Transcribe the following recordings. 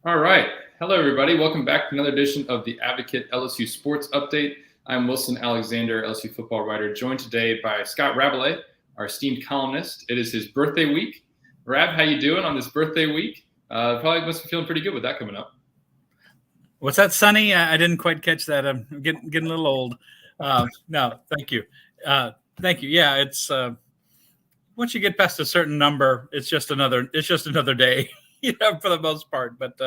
All right. Hello, everybody. Welcome back to another edition of the Advocate LSU Sports Update. I'm Wilson Alexander, LSU football writer, joined today by Scott Rabalais, our esteemed columnist. It is his birthday week. Rab, how you doing on this birthday week? Probably must be feeling pretty good with that coming up. What's that, Sonny? I didn't quite catch that. I'm getting a little old. No, thank you. Thank you. Yeah, it's once you get past a certain number, it's just another day, for the most part. But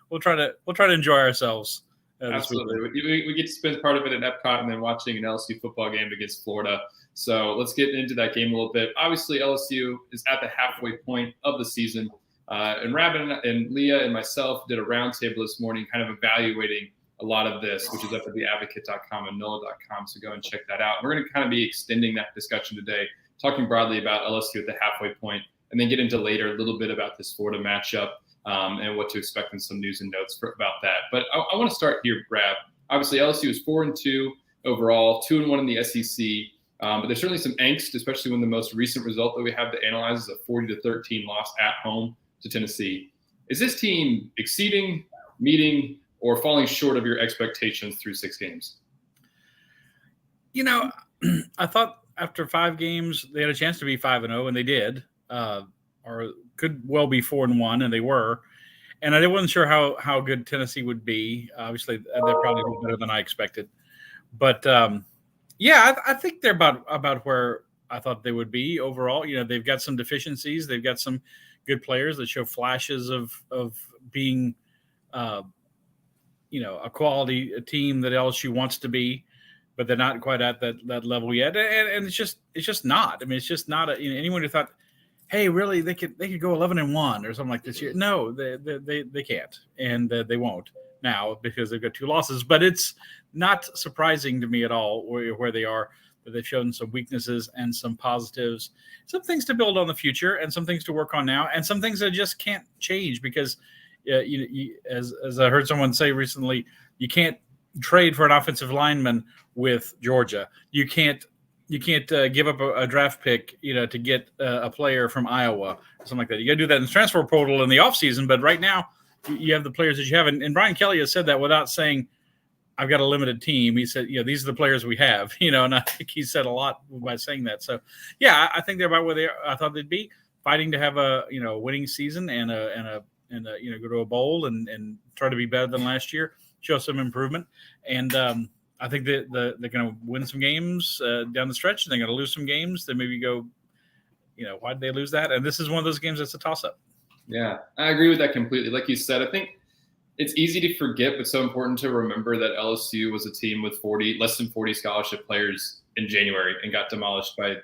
we'll try to enjoy ourselves. Absolutely. We get to spend part of it in Epcot and then watching an LSU football game against Florida. So let's get into that game a little bit. Obviously, LSU is at the halfway point of the season. And Rabin and Leah and myself did a roundtable this morning kind of evaluating a lot of this, which is up at theadvocate.com and NOLA.com. So go and check that out. We're going to kind of be extending that discussion today, talking broadly about LSU at the halfway point, and then get into later a little bit about this Florida matchup. And what to expect and some news and notes about that. But I want to start here, Brad. Obviously, LSU is 4-2 overall, 2-1 in the SEC. But there's certainly some angst, especially when the most recent result that we have to analyze is a 40-13 loss at home to Tennessee. Is this team exceeding, meeting, or falling short of your expectations through 6 games? I thought after 5 games they had a chance to be 5-0, and they did. Or could well be 4-1, and they were. And I wasn't sure how good Tennessee would be. Obviously, they're probably better than I expected. But I think they're about where I thought they would be overall. They've got some deficiencies. They've got some good players that show flashes of being, a quality team that LSU wants to be, but they're not quite at that level yet. And it's just not. I mean, it's just not anyone who thought, hey, really, they could go 11-1 or something like this year. No, they can't, and they won't now because they've got 2 losses. But it's not surprising to me at all where they are. That they've shown some weaknesses and some positives, some things to build on the future, and some things to work on now, and some things that just can't change because, as I heard someone say recently, you can't trade for an offensive lineman with Georgia. You can't give up a draft pick, to get a player from Iowa or something like that. You got to do that in the transfer portal in the offseason. But right now, you have the players that you have. And Brian Kelly has said that without saying, I've got a limited team. He said, these are the players we have, and I think he said a lot by saying that. So, yeah, I think they're about where I thought they'd be, fighting to have a winning season and go to a bowl and try to be better than last year, show some improvement. And, I think that they're going to win some games down the stretch. They're going to lose some games. They maybe go, why did they lose that? And this is one of those games that's a toss-up. Yeah, I agree with that completely. Like you said, I think it's easy to forget, but so important to remember that LSU was a team with less than 40 scholarship players in January and got demolished by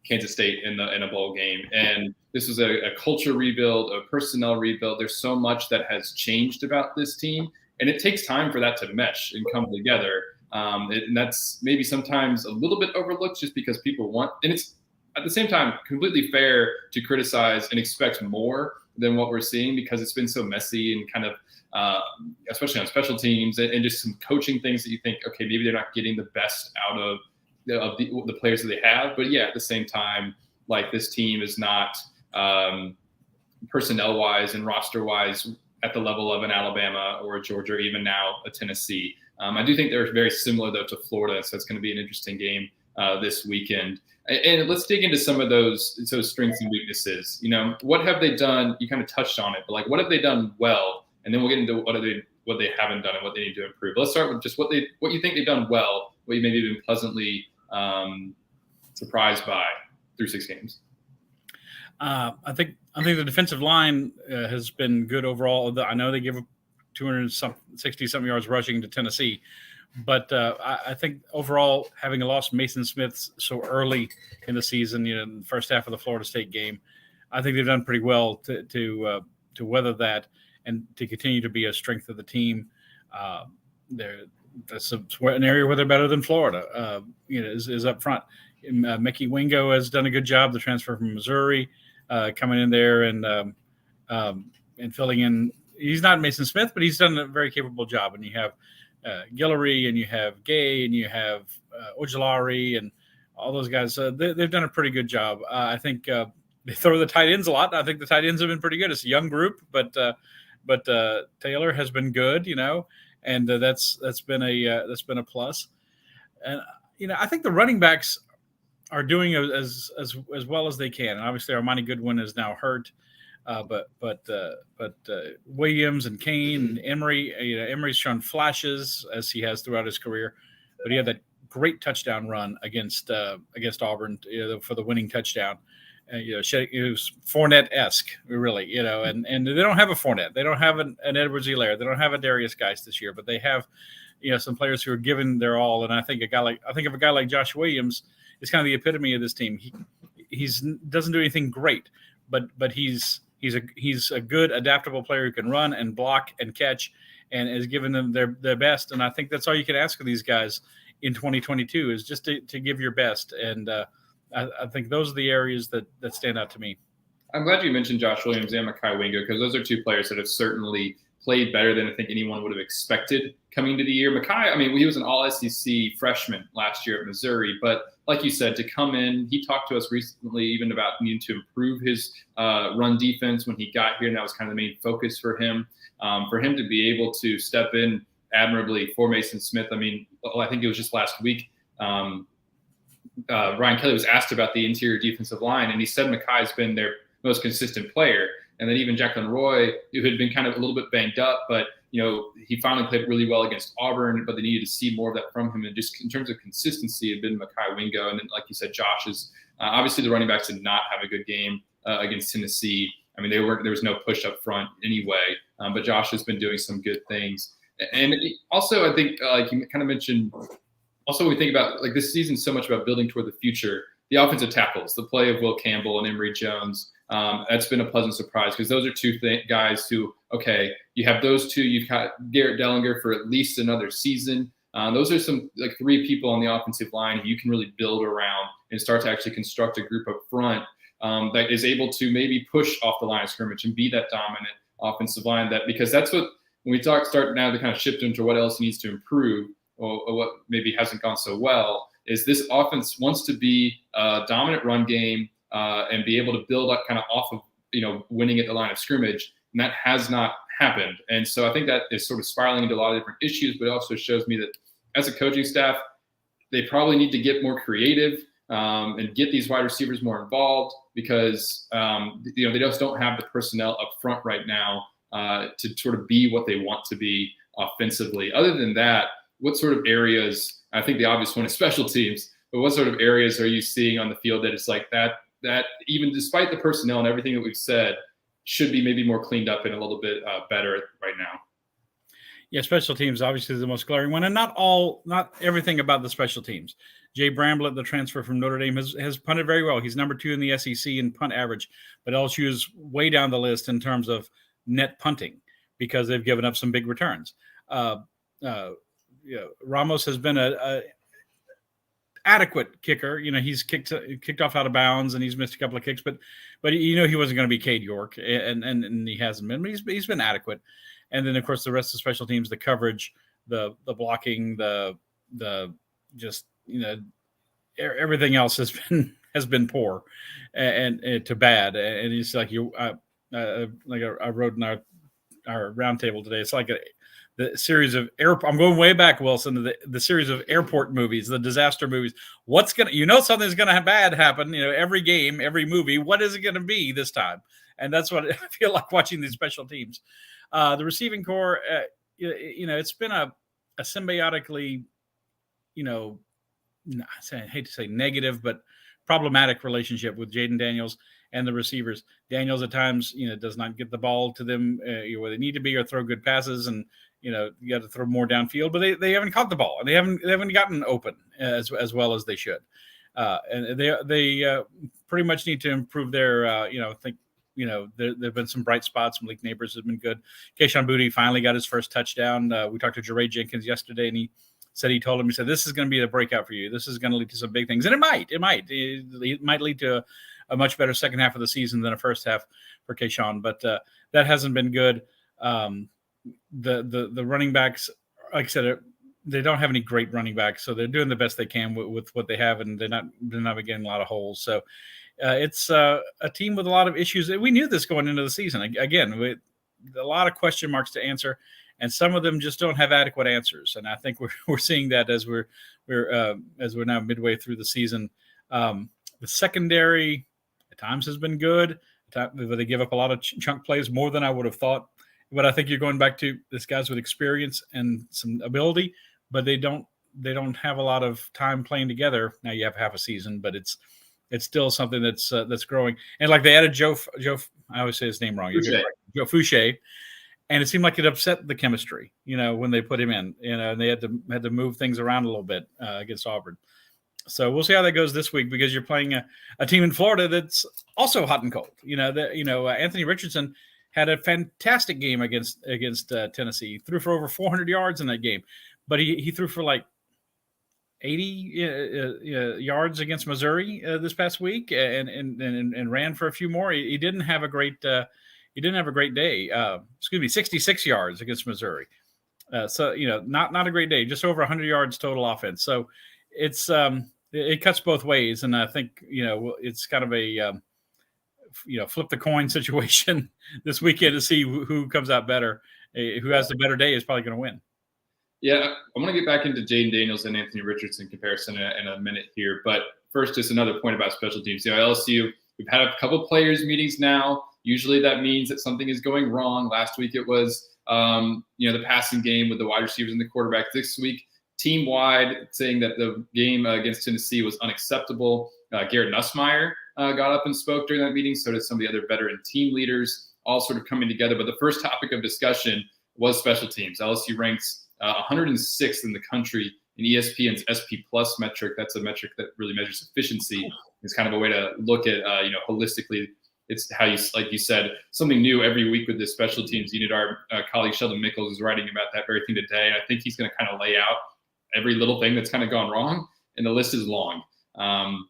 Kansas State in a bowl game. And this was a culture rebuild, a personnel rebuild. There's so much that has changed about this team. And it takes time for that to mesh and come together. And that's maybe sometimes a little bit overlooked just because people want – and it's at the same time completely fair to criticize and expect more than what we're seeing because it's been so messy and kind of especially on special teams and just some coaching things that you think, okay, maybe they're not getting the best out of the players that they have. But, yeah, at the same time, like this team is not personnel-wise and roster-wise – at the level of an Alabama or a Georgia or even now a Tennessee. I do think they're very similar, though, to Florida, so it's going to be an interesting game this weekend. And let's dig into some of those strengths and weaknesses. What have they done? You kind of touched on it, but what have they done well? And then we'll get into what they haven't done and what they need to improve. Let's start with just what you think they've done well, what you maybe been pleasantly surprised by through 6 games. I think the defensive line has been good overall. I know they give up 260-something yards rushing to Tennessee, but I think overall, having lost Mason Smith so early in the season, in the first half of the Florida State game, I think they've done pretty well to weather that and to continue to be a strength of the team. That's an area where they're better than Florida. Is up front. Mickey Wingo has done a good job. The transfer from Missouri. Coming in there and filling in. He's not Mason Smith, but he's done a very capable job. And you have Guillory, and you have Gay, and you have Ojulari, and all those guys. They've done a pretty good job. I think they throw the tight ends a lot. I think the tight ends have been pretty good. It's a young group, but but Taylor has been good, and that's been a plus. And I think the running backs are doing as well as they can. And obviously, Armani Goodwin is now hurt, but Williams and Kane and Emery, Emery's shown flashes as he has throughout his career, but he had that great touchdown run against Auburn for the winning touchdown. It was Fournette-esque, really, and they don't have a Fournette, they don't have an Edwards-Helaire, they don't have a Darius Geis this year, but they have, some players who are giving their all. And I think of a guy like Josh Williams is kind of the epitome of this team. He doesn't do anything great, but he's a good adaptable player who can run and block and catch, and is giving them their best. And I think that's all you can ask of these guys in 2022 is just to give your best. And I think those are the areas that stand out to me. I'm glad you mentioned Josh Williams and Mekhi Wingo, because those are two players that have certainly played better than I think anyone would have expected coming into the year. Mekhi, he was an all-SEC freshman last year at Missouri, but like you said, to come in, he talked to us recently even about needing to improve his run defense when he got here, and that was kind of the main focus for him. For him to be able to step in admirably for Mason Smith, I think it was just last week, Ryan Kelly was asked about the interior defensive line, and he said Mekhi's been their most consistent player. And then even Jacqueline Roy, who had been kind of a little bit banged up, but he finally played really well against Auburn, but they needed to see more of that from him. And just in terms of consistency, it had been Mekhi Wingo. And then, like you said, Josh is obviously the running backs did not have a good game against Tennessee. There was no push up front anyway, but Josh has been doing some good things. And also, I think, like you kind of mentioned, also we think about like this season so much about building toward the future. The offensive tackles, the play of Will Campbell and Emory Jones, that's been a pleasant surprise, because those are two guys who, okay, you have those two. You've got Garrett Dellinger for at least another season. Those are some like three people on the offensive line who you can really build around and start to actually construct a group up front that is able to maybe push off the line of scrimmage and be that dominant offensive line. Because that's what, when we start now to kind of shift into what else needs to improve or what maybe hasn't gone so well, is this offense wants to be a dominant run game and be able to build up kind of off of, winning at the line of scrimmage. And that has not happened. And so I think that is sort of spiraling into a lot of different issues, but it also shows me that as a coaching staff, they probably need to get more creative and get these wide receivers more involved, because, they just don't have the personnel up front right now to sort of be what they want to be offensively. Other than that, what sort of areas, I think the obvious one is special teams, but what sort of areas are you seeing on the field that it's like that even despite the personnel and everything that we've said, should be maybe more cleaned up and a little bit better right now? Yeah, special teams obviously the most glaring one, and not everything about the special teams. Jay Bramblett, the transfer from Notre Dame, has punted very well. He's number 2 in the SEC in punt average, but LSU is way down the list in terms of net punting because they've given up some big returns. Ramos has been a adequate kicker. He's kicked off out of bounds and he's missed a couple of kicks, but he wasn't going to be Cade York, and he hasn't been. But he's been adequate. And then of course the rest of the special teams, the coverage, the blocking, the just everything else has been poor and to bad. And it's like I wrote in our roundtable today. It's like the series of I'm going way back, Wilson, the series of airport movies, the disaster movies. What's something's gonna bad happen. Every game, every movie. What is it gonna be this time? And that's what I feel like watching these special teams. The receiving core, it's been a symbiotically, I hate to say negative, but problematic relationship with Jaden Daniels and the receivers. Daniels at times, does not get the ball to them where they need to be, or throw good passes, and you got to throw more downfield. But they haven't caught the ball, and they haven't gotten open as well as they should. And they pretty much need to improve their. I think there've been some bright spots. Malik Neighbors has been good. Kayshon Boutte finally got his first touchdown. We talked to Jeray Jenkins yesterday, and he told him, this is going to be the breakout for you. This is going to lead to some big things, and it might lead to a much better second half of the season than a first half for Kayshon, but that hasn't been good. The running backs, like I said, they don't have any great running backs, so they're doing the best they can with what they have, and they're not getting a lot of holes. So it's a team with a lot of issues. We knew this going into the season. Again, a lot of question marks to answer, and some of them just don't have adequate answers. And I think we're seeing that as we're now midway through the season. The secondary at times has been good, but they give up a lot of chunk plays, more than I would have thought. But I think you're going back to this guys with experience and some ability, but they don't have a lot of time playing together. Now you have half a season, but it's still something that's growing. And like they added Joe, I always say his name wrong. Joe Fouché, and it seemed like it upset the chemistry, when they put him in, and they had to move things around a little bit against Auburn. So we'll see how that goes this week, because you're playing a team in Florida that's also hot and cold. Anthony Richardson had a fantastic game against Tennessee. He threw for over 400 yards in that game, but he threw for like 80 yards against Missouri this past week, and ran for a few more. He didn't have a great day. 66 yards against Missouri. So not a great day. Just over 100 yards total offense. So it's it cuts both ways, and I think it's kind of a flip the coin situation this weekend to see who comes out better. Who has the better day is probably going to win. Yeah, I want to get back into Jaden Daniels and Anthony Richardson comparison in a minute here. But first, just another point about special teams. LSU, we've had a couple players meetings now. Usually that means that something is going wrong. Last week it was, the passing game with the wide receivers and the quarterback. This week, team-wide, saying that the game against Tennessee was unacceptable. Garrett Nussmeier got up and spoke during that meeting. So did some of the other veteran team leaders, all sort of coming together. But the first topic of discussion was special teams. LSU ranks 106th in the country in ESPN's SP Plus metric. That's a metric that really measures efficiency. It's kind of a way to look at, holistically. It's how like you said, something new every week with this special teams unit. Our colleague Sheldon Mickles is writing about that very thing today. And I think he's going to kind of lay out every little thing that's kind of gone wrong. And the list is long. And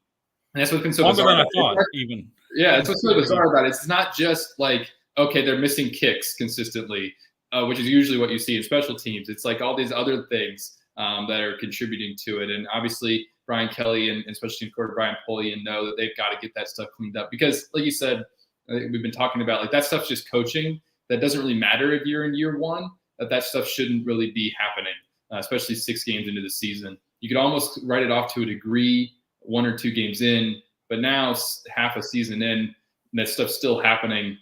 that's what's been so bizarre. Longer than I thought, even. Yeah, it's what's so bizarre about it. It's not just like, okay, they're missing kicks consistently, which is usually what you see in special teams. It's like all these other things that are contributing to it. And obviously, Brian Kelly and special teams coordinator Brian Polian know that they've got to get that stuff cleaned up. Because, like you said, we've been talking about, like, that stuff's just coaching. That doesn't really matter if you're in year one. That stuff shouldn't really be happening, especially 6 games into the season. You could almost write it off to a degree 1 or 2 games in. But now, half a season in, that stuff's still happening.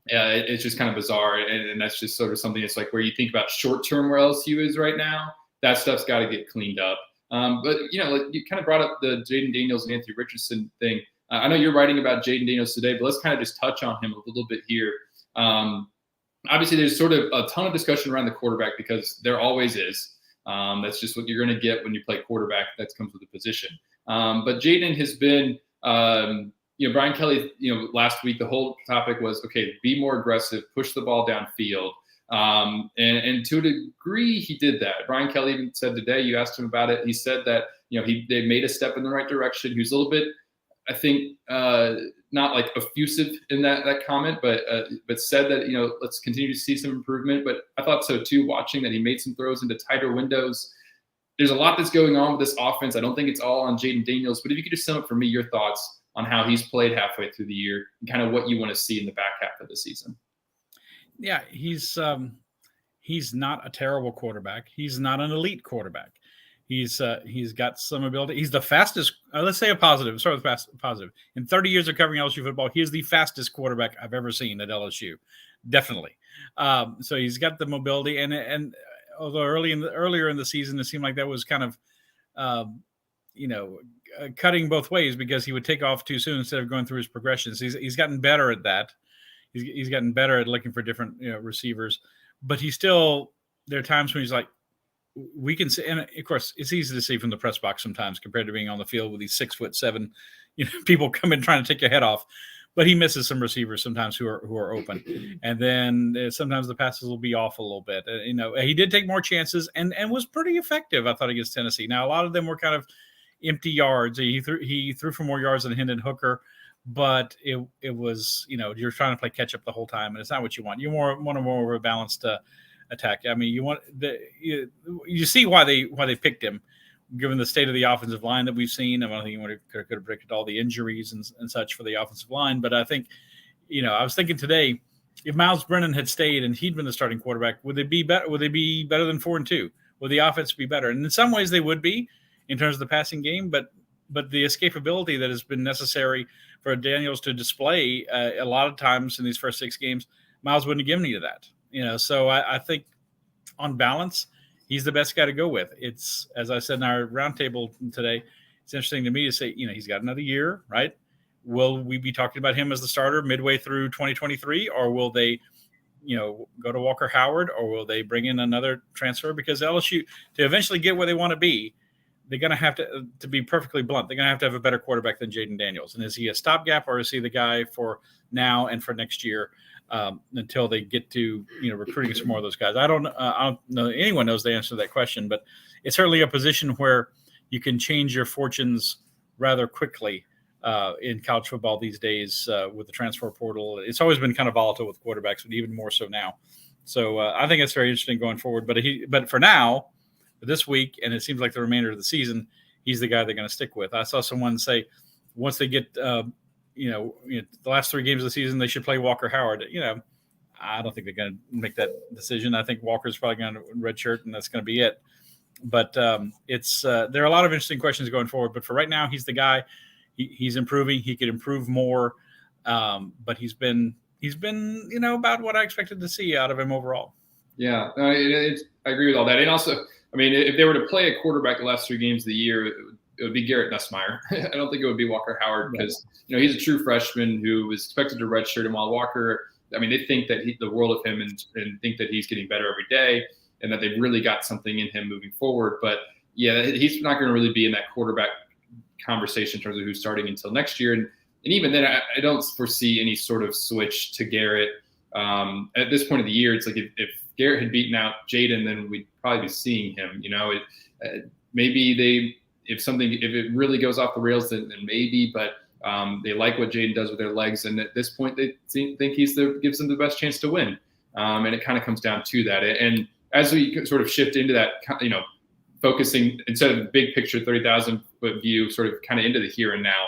It's just kind of bizarre, and that's just sort of something that's like where you think about short-term where LSU is right now, that stuff's got to get cleaned up. But, like you kind of brought up the Jaden Daniels and Anthony Richardson thing. I know you're writing about Jaden Daniels today, but let's kind of just touch on him a little bit here. Obviously, there's sort of a ton of discussion around the quarterback because there always is. That's just what you're going to get when you play quarterback. That comes with the position. But Jaden has been Brian Kelly, last week, the whole topic was, okay, be more aggressive, push the ball downfield. And to a degree, he did that. Brian Kelly even said today, you asked him about it. He said that, they made a step in the right direction. He was a little bit, I think, not like effusive in that comment, but said that, let's continue to see some improvement. But I thought so too, watching that he made some throws into tighter windows. There's a lot that's going on with this offense. I don't think it's all on Jaden Daniels, but if you could just sum up for me your thoughts on how he's played halfway through the year and kind of what you want to see in the back half of the season. Yeah, he's not a terrible quarterback. He's not an elite quarterback. He's got some ability. He's the fastest. Let's say a positive. Start with positive. In 30 years of covering LSU football, he is the fastest quarterback I've ever seen at LSU. Definitely. So he's got the mobility, and although earlier in the season it seemed like that was kind of cutting both ways because he would take off too soon instead of going through his progressions. He's gotten better at that. He's gotten better at looking for different receivers, but there are times when he's like, we can see, and of course it's easy to see from the press box sometimes compared to being on the field with these 6'7", people come in trying to take your head off, but he misses some receivers sometimes who are open. And then sometimes the passes will be off a little bit. He did take more chances and was pretty effective, I thought, against Tennessee. Now, a lot of them were kind of empty yards. He threw for more yards than Hendon Hooker, but it was, you're trying to play catch up the whole time, and it's not what you want. You want a more of a balanced attack. I mean, you see why they picked him, given the state of the offensive line that we've seen. I don't think anyone could have predicted all the injuries and such for the offensive line, but I think, I was thinking today, if Miles Brennan had stayed and he'd been the starting quarterback, would they be better? Would they be better than 4-2? Would the offense be better? And in some ways they would be in terms of the passing game, but the escapability that has been necessary for Daniels to display a lot of times in these first 6 games, Miles wouldn't have given you that. So I think on balance, he's the best guy to go with. It's, as I said in our roundtable today, it's interesting to me to say, he's got another year, right? Will we be talking about him as the starter midway through 2023, or will they, go to Walker Howard, or will they bring in another transfer? Because LSU, to eventually get where they want to be, they're going to have to be perfectly blunt, they're going to have a better quarterback than Jaden Daniels. And is he a stopgap, or is he the guy for now and for next year until they get to, recruiting some more of those guys? I don't know anyone knows the answer to that question, but it's certainly a position where you can change your fortunes rather quickly in college football these days with the transfer portal. It's always been kind of volatile with quarterbacks, but even more so now. So I think it's very interesting going forward. But for now, this week, and it seems like the remainder of the season, he's the guy they're going to stick with. I saw someone say once they get the last 3 games of the season, they should play Walker Howard. I don't think they're going to make that decision. I think Walker's probably going to redshirt, and that's going to be it. But there are a lot of interesting questions going forward. But for right now, he's the guy. He's improving. He could improve more, but he's been about what I expected to see out of him overall. Yeah, I agree with all that. And also, if they were to play a quarterback the last 3 games of the year, it would be Garrett Nussmeier. I don't think it would be Walker Howard because he's a true freshman who was expected to redshirt. And while Walker, they think that the world of him and think that he's getting better every day and that they've really got something in him moving forward. But yeah, he's not going to really be in that quarterback conversation in terms of who's starting until next year. And even then, I don't foresee any sort of switch to Garrett. At this point of the year, it's like if Garrett had beaten out Jaden, then we'd probably be seeing him. Maybe if it really goes off the rails, then maybe. But they like what Jaden does with their legs, and at this point, they think gives them the best chance to win. And it kind of comes down to that. And as we sort of shift into that, focusing instead of the big picture 30,000-foot view, sort of kind of into the here and now.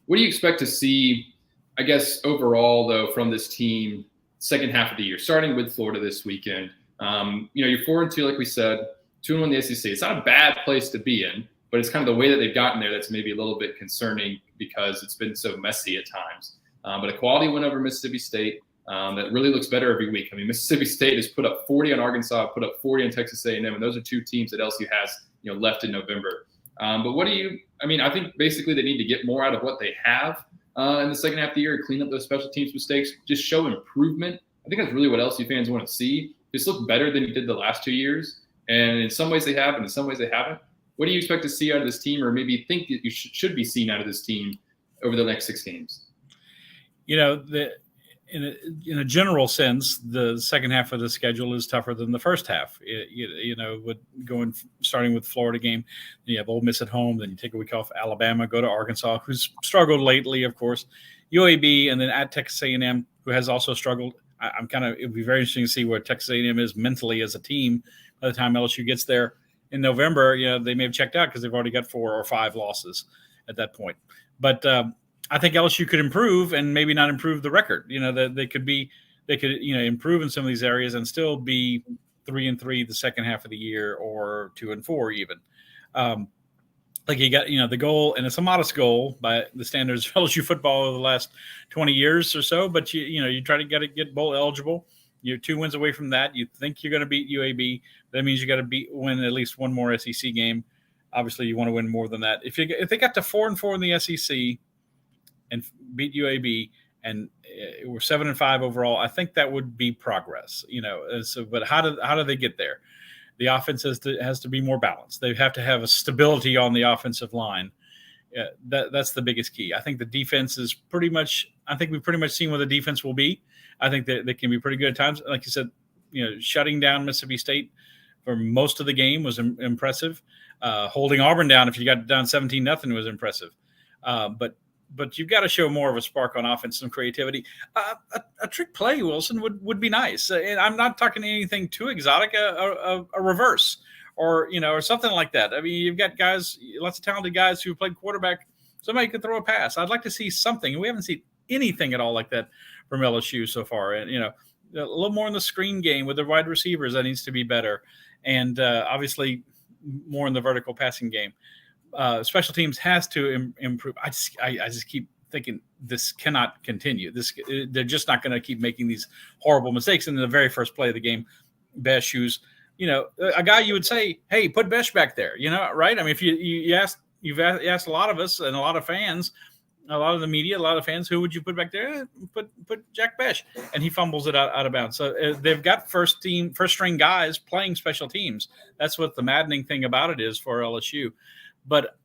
What do you expect to see, I guess, overall, though, from this team second half of the year, starting with Florida this weekend? You're 4-2, like we said, 2-1 in the SEC. It's not a bad place to be in, but it's kind of the way that they've gotten there that's maybe a little bit concerning because it's been so messy at times. But a quality win over Mississippi State that really looks better every week. Mississippi State has put up 40 on Arkansas, put up 40 on Texas A&M, and those are 2 teams that LSU has left in November. But what do you – I think basically they need to get more out of what they have in the second half of the year, clean up those special teams mistakes, just show improvement. I think that's really what LSU fans want to see. Just look better than you did the last 2 years. And in some ways they have, and in some ways they haven't. What do you expect to see out of this team, or maybe think that you should be seen out of this team over the next 6 games? In a general sense, the second half of the schedule is tougher than the first half. Starting with Florida game, you have Ole Miss at home, then you take a week off, Alabama, go to Arkansas, who's struggled lately, of course, UAB, and then at Texas A&M, who has also struggled. It would be very interesting to see where Texas A&M is mentally as a team by the time LSU gets there in November. They may have checked out because they've already got 4 or 5 losses at that point. But I think LSU could improve and maybe not improve the record. They could improve in some of these areas and still be 3-3 the second half of the year, or 2-4 even. You got the goal, and it's a modest goal by the standards of LSU football over the last 20 years or so. But you try to get bowl eligible. You're 2 wins away from that. You think you're going to beat UAB. That means you got to win at least one more SEC game. Obviously, you want to win more than that. If they got to 4-4 in the SEC and beat UAB, and we're 7-5 overall, I think that would be progress. But how do they get there? The offense has to be more balanced. They have to have a stability on the offensive line. That's the biggest key. I think the defense is pretty much. I think we've pretty much seen what the defense will be. I think that they can be pretty good at times. Like you said, shutting down Mississippi State for most of the game was impressive. Holding Auburn down, if you got down 17-0, was impressive. But you've got to show more of a spark on offense, some creativity. A trick play, Wilson, would be nice. And I'm not talking anything too exotic. A reverse, or something like that. You've got guys, lots of talented guys who played quarterback. Somebody could throw a pass. I'd like to see something. We haven't seen anything at all like that from LSU so far. And, a little more in the screen game with the wide receivers that needs to be better. And obviously more in the vertical passing game. Special teams has to improve. I just keep thinking this cannot continue. They're just not going to keep making these horrible mistakes. And in the very first play of the game, Besh, who's, a guy you would say, hey, put Besh back there, right? I mean, if you've asked a lot of us and a lot of fans, a lot of the media, a lot of fans, who would you put back there? Put Jack Besh, and he fumbles it out of bounds. So they've got first string guys playing special teams. That's what the maddening thing about it is for LSU. But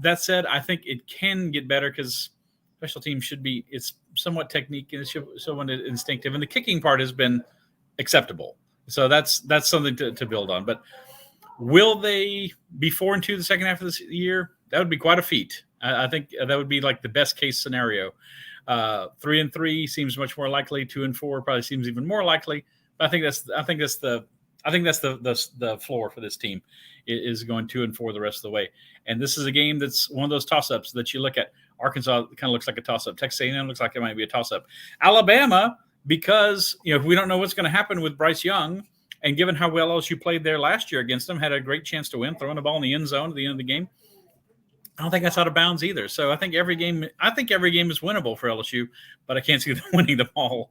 that said, I think it can get better because special teams it's somewhat technique and it's somewhat instinctive, and the kicking part has been acceptable. So that's something to build on. But will they be 4-2 the second half of this year? That would be quite a feat. I think that would be like the best case scenario. 3-3 seems much more likely. 2-4 probably seems even more likely. But I think that's the floor for this team is going 2-4 the rest of the way. And this is a game that's one of those toss-ups that you look at. Arkansas kind of looks like a toss-up. Texas A&M looks like it might be a toss-up. Alabama, because we don't know what's going to happen with Bryce Young, and given how well LSU played there last year against them, had a great chance to win, throwing the ball in the end zone at the end of the game. I don't think that's out of bounds either. So I think every game is winnable for LSU, but I can't see them winning them all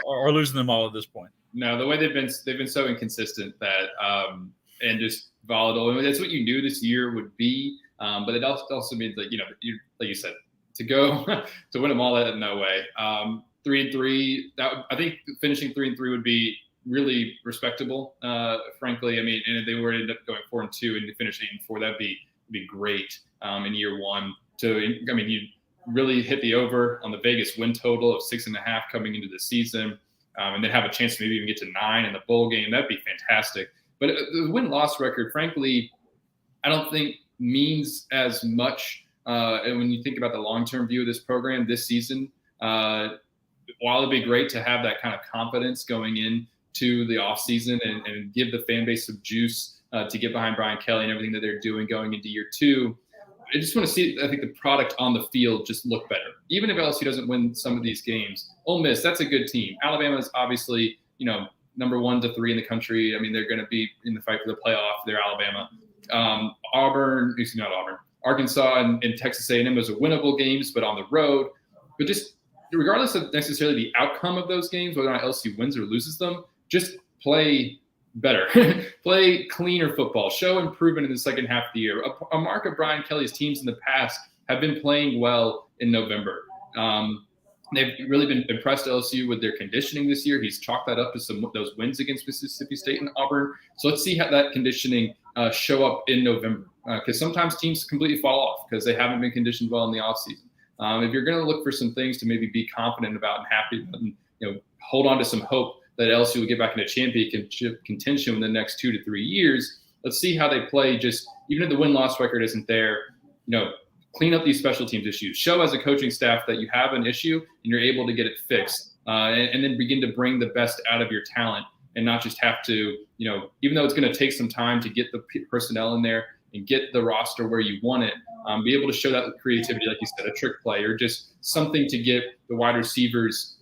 or losing them all at this point. No, the way they've been so inconsistent that and just volatile. I mean, that's what you knew this year would be, but it also means that like you said, to go to win them all, that no way. 3-3. I think finishing 3-3 would be really respectable. Frankly, I mean, and if they were to end up going 4-2 and to finish 8-4, that'd be great in year one. You really hit the over on the Vegas win total of 6.5 coming into the season, and then have a chance to maybe even get to 9 in the bowl game. That'd be fantastic. But the win-loss record, frankly, I don't think means as much. And when you think about the long-term view of this program this season, while it'd be great to have that kind of confidence going into the offseason and give the fan base some juice to get behind Brian Kelly and everything that they're doing going into year 2, I just want to see, I think, the product on the field just look better. Even if LSU doesn't win some of these games, Ole Miss, that's a good team. Alabama is obviously, number 1 to 3 in the country. I mean, they're going to be in the fight for the playoff. They're Alabama. Arkansas and Texas A&M, those are winnable games, but on the road. But just regardless of necessarily the outcome of those games, whether or not LSU wins or loses them, just play better, play cleaner football, show improvement in the second half of the year. A mark of Brian Kelly's teams in the past have been playing well in November. They've really been impressed LSU with their conditioning this year. He's chalked that up to some of those wins against Mississippi State and Auburn. So let's see how that conditioning show up in November, because sometimes teams completely fall off because they haven't been conditioned well in the offseason. If you're going to look for some things to maybe be confident about and happy about, and hold on to some hope that LSU will get back into championship contention in the next 2 to 3 years, let's see how they play. Just even if the win-loss record isn't there, clean up these special teams issues. Show as a coaching staff that you have an issue and you're able to get it fixed, and then begin to bring the best out of your talent and not just have to, even though it's going to take some time to get the personnel in there and get the roster where you want it, be able to show that creativity, like you said, a trick play or just something to get the wide receivers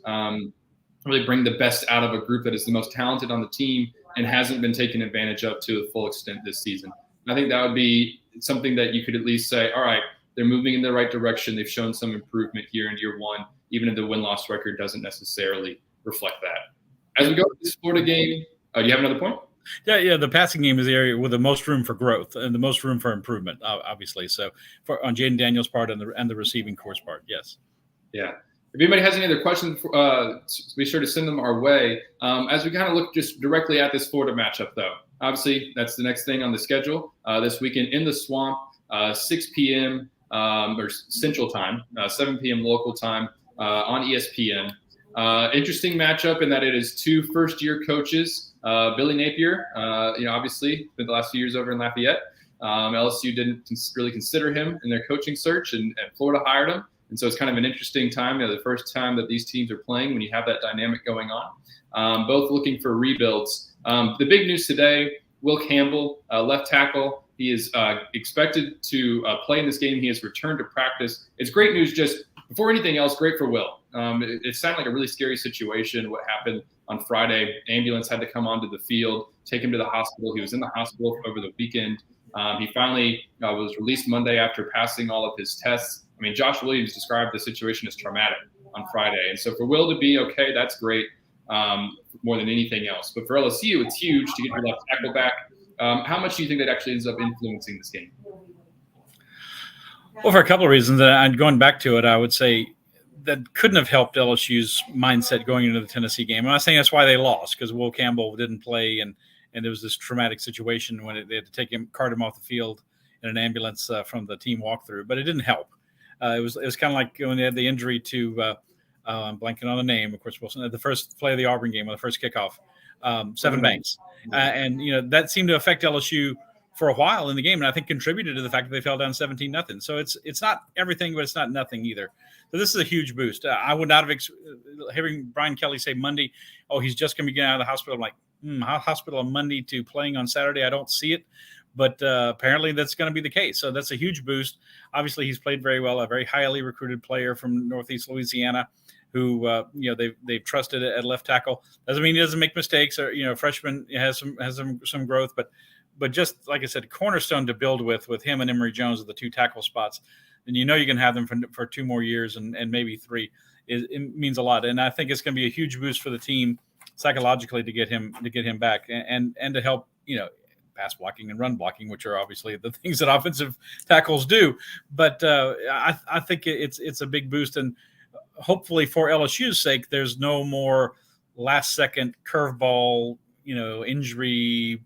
really bring the best out of a group that is the most talented on the team and hasn't been taken advantage of to the full extent this season. I think that would be something that you could at least say, all right, they're moving in the right direction. They've shown some improvement here in year 1, even if the win-loss record doesn't necessarily reflect that. As we go to this Florida game, do you have another point? Yeah. The passing game is the area with the most room for growth and the most room for improvement, obviously. So on Jaden Daniels' part and the receiving course part, yes. Yeah. If anybody has any other questions, be sure to send them our way. As we kind of look just directly at this Florida matchup, though, obviously that's the next thing on the schedule this weekend in the Swamp, 6 p.m. Or Central Time, 7 p.m. local time on ESPN. Interesting matchup in that it is 2 first-year coaches. Billy Napier, obviously spent the last few years over in Lafayette. LSU didn't really consider him in their coaching search, and Florida hired him. And so it's kind of an interesting time, the first time that these teams are playing when you have that dynamic going on. Both looking for rebuilds. The big news today, Will Campbell, left tackle. He is expected to play in this game. He has returned to practice. It's great news just before anything else, great for Will. It sounded like a really scary situation. What happened on Friday? Ambulance had to come onto the field, take him to the hospital. He was in the hospital over the weekend. He finally was released Monday after passing all of his tests. I mean, Josh Williams described the situation as traumatic on Friday. And so for Will to be okay, that's great, more than anything else. But for LSU, it's huge to get your left tackle back. How much do you think that actually ends up influencing this game? Well, for a couple of reasons, and going back to it, I would say that couldn't have helped LSU's mindset going into the Tennessee game. I'm not saying that's why they lost, because Will Campbell didn't play, and there was this traumatic situation when they had to cart him off the field in an ambulance from the team walkthrough. But it didn't help. It was kind of like when they had the injury to I'm blanking on the name, of course, Wilson, at the first play of the Auburn game on the first kickoff, Seven Banks, and that seemed to affect LSU for a while in the game, and I think contributed to the fact that they fell down 17-0. So it's not everything, but it's not nothing either. So this is a huge boost. I would not have hearing Brian Kelly say Monday, oh, he's just going to be getting out of the hospital. I'm like, hospital on Monday to playing on Saturday. I don't see it, but apparently that's going to be the case. So that's a huge boost. Obviously, he's played very well, a very highly recruited player from Northeast Louisiana, who they've trusted at left tackle. Doesn't mean he doesn't make mistakes, or freshman has some growth, but just like I said, cornerstone to build with him and Emory Jones at the two tackle spots, and you can have them for 2 more years and maybe 3. It means a lot, and I think it's going to be a huge boost for the team psychologically to get him back and to help pass blocking and run blocking, which are obviously the things that offensive tackles do. But I think it's a big boost, and hopefully for LSU's sake, there's no more last second curveball injury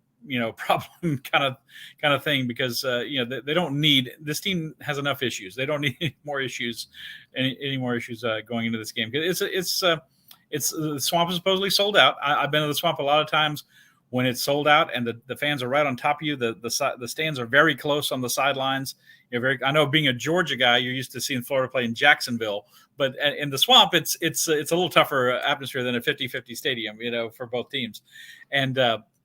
problem kind of thing, because they don't need, this team has enough issues. They don't need any more issues going into this game. It's the Swamp is supposedly sold out. I've been to the Swamp a lot of times when it's sold out and the fans are right on top of you. The stands are very close on the sidelines. I know, being a Georgia guy, you're used to seeing Florida play in Jacksonville, but in the Swamp, it's a little tougher atmosphere than a 50-50 stadium, for both teams. And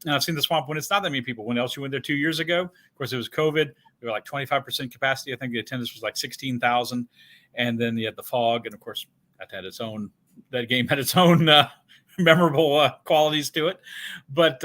I've seen the Swamp when it's not that many people. When LSU went there 2 years ago, of course, it was COVID. They were like 25% capacity. I think the attendance was like 16,000. And then you had the fog. And, of course, that game had its own memorable qualities to it. But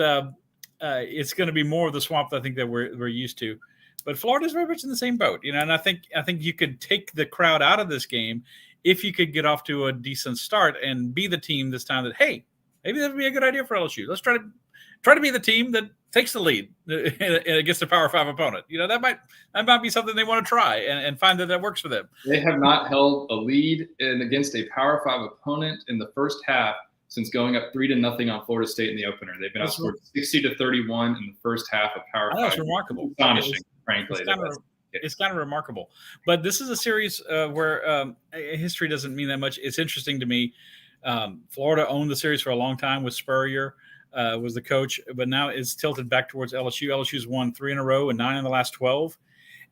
it's going to be more of the Swamp, I think, that we're used to. But Florida's very much in the same boat, and I think you could take the crowd out of this game if you could get off to a decent start and be the team this time that, hey, maybe that would be a good idea for LSU. Let's try to be the team that takes the lead against a Power 5 opponent. That might be something they want to try and find that works for them. They have not held a lead against a Power 5 opponent in the first half since going up 3-0 on Florida State in the opener. They've been outscored 60-31 in the first half of Power 5. That's remarkable. Astonishing, frankly. It's kind of remarkable. But this is a series where history doesn't mean that much. It's interesting to me. Florida owned the series for a long time with Spurrier. Was the coach, but now it's tilted back towards LSU. LSU's won 3 in a row and 9 in the last 12.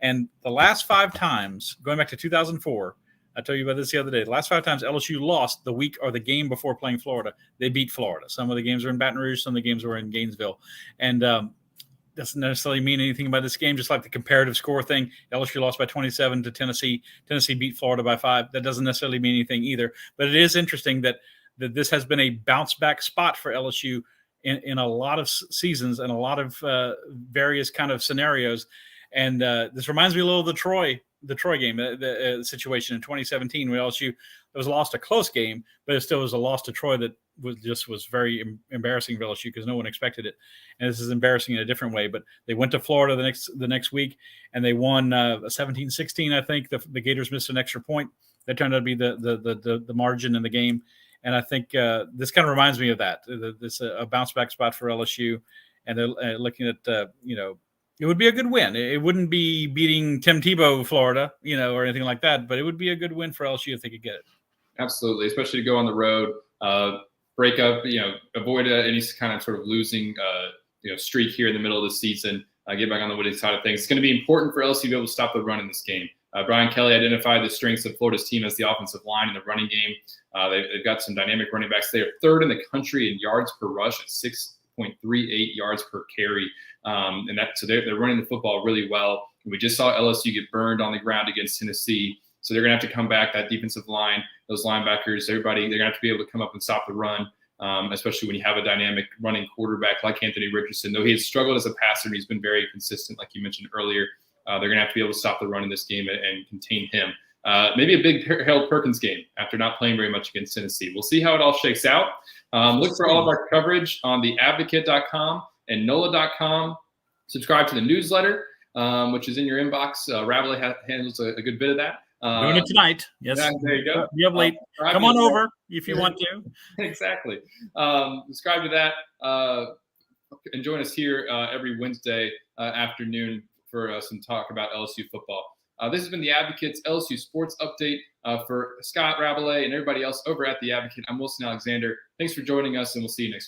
And the last 5 times, going back to 2004, I told you about this the other day, the last 5 times LSU lost the week or the game before playing Florida, they beat Florida. Some of the games were in Baton Rouge, some of the games were in Gainesville. And doesn't necessarily mean anything about this game, just like the comparative score thing. LSU lost by 27 to Tennessee. Tennessee beat Florida by 5. That doesn't necessarily mean anything either. But it is interesting that this has been a bounce-back spot for LSU in a lot of seasons and a lot of various kind of scenarios. And this reminds me a little of the Troy game, the situation in 2017 when LSU, it was lost a close game, but it still was a loss to Troy that was very embarrassing for LSU because no one expected it. And this is embarrassing in a different way, but they went to Florida the next week and they won 17-16. I think the Gators missed an extra point. That turned out to be the margin in the game. And I think this kind of reminds me of that. This a bounce back spot for LSU, and they're looking at it would be a good win. It wouldn't be beating Tim Tebow, Florida, or anything like that, but it would be a good win for LSU if they could get it. Absolutely, especially to go on the road, break up, avoid any kind of sort of losing, streak here in the middle of the season. Get back on the winning side of things. It's going to be important for LSU to be able to stop the run in this game. Brian Kelly identified the strengths of Florida's team as the offensive line and the running game. They've got some dynamic running backs. They are 3rd in the country in yards per rush at 6.38 yards per carry. So they're running the football really well. And we just saw LSU get burned on the ground against Tennessee. So they're going to have to come back. That defensive line those linebackers, everybody, they're going to have to be able to come up and stop the run, especially when you have a dynamic running quarterback like Anthony Richardson. Though he has struggled as a passer, and he's been very consistent, like you mentioned earlier. They're going to have to be able to stop the run in this game and contain him. Maybe a big Harold Perkins game after not playing very much against Tennessee. We'll see how it all shakes out. Look for all of our coverage on theadvocate.com and NOLA.com. Subscribe to the newsletter, which is in your inbox. Rabalais handles a good bit of that. Doing it tonight. Yes. Yeah, there you go. Be up late. Come on over if you want to. Exactly. Subscribe to that. And join us here every Wednesday afternoon for some talk about LSU football. This has been The Advocate's LSU Sports Update. For Scott Rabalais and everybody else over at The Advocate, I'm Wilson Alexander. Thanks for joining us, and we'll see you next week.